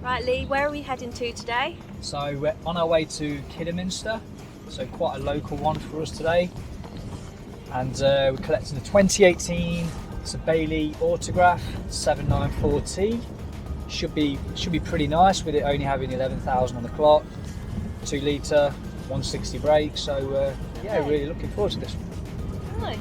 Right, Lee, where are we heading to today? So we're on our way to Kidderminster, so quite a local one for us today. And we're collecting a 2018 it's a Bailey Autograph 794T. Should be pretty nice with it only having 11,000 on the clock, 2 litre, 160 brake. So yeah, really looking forward to this one. Nice.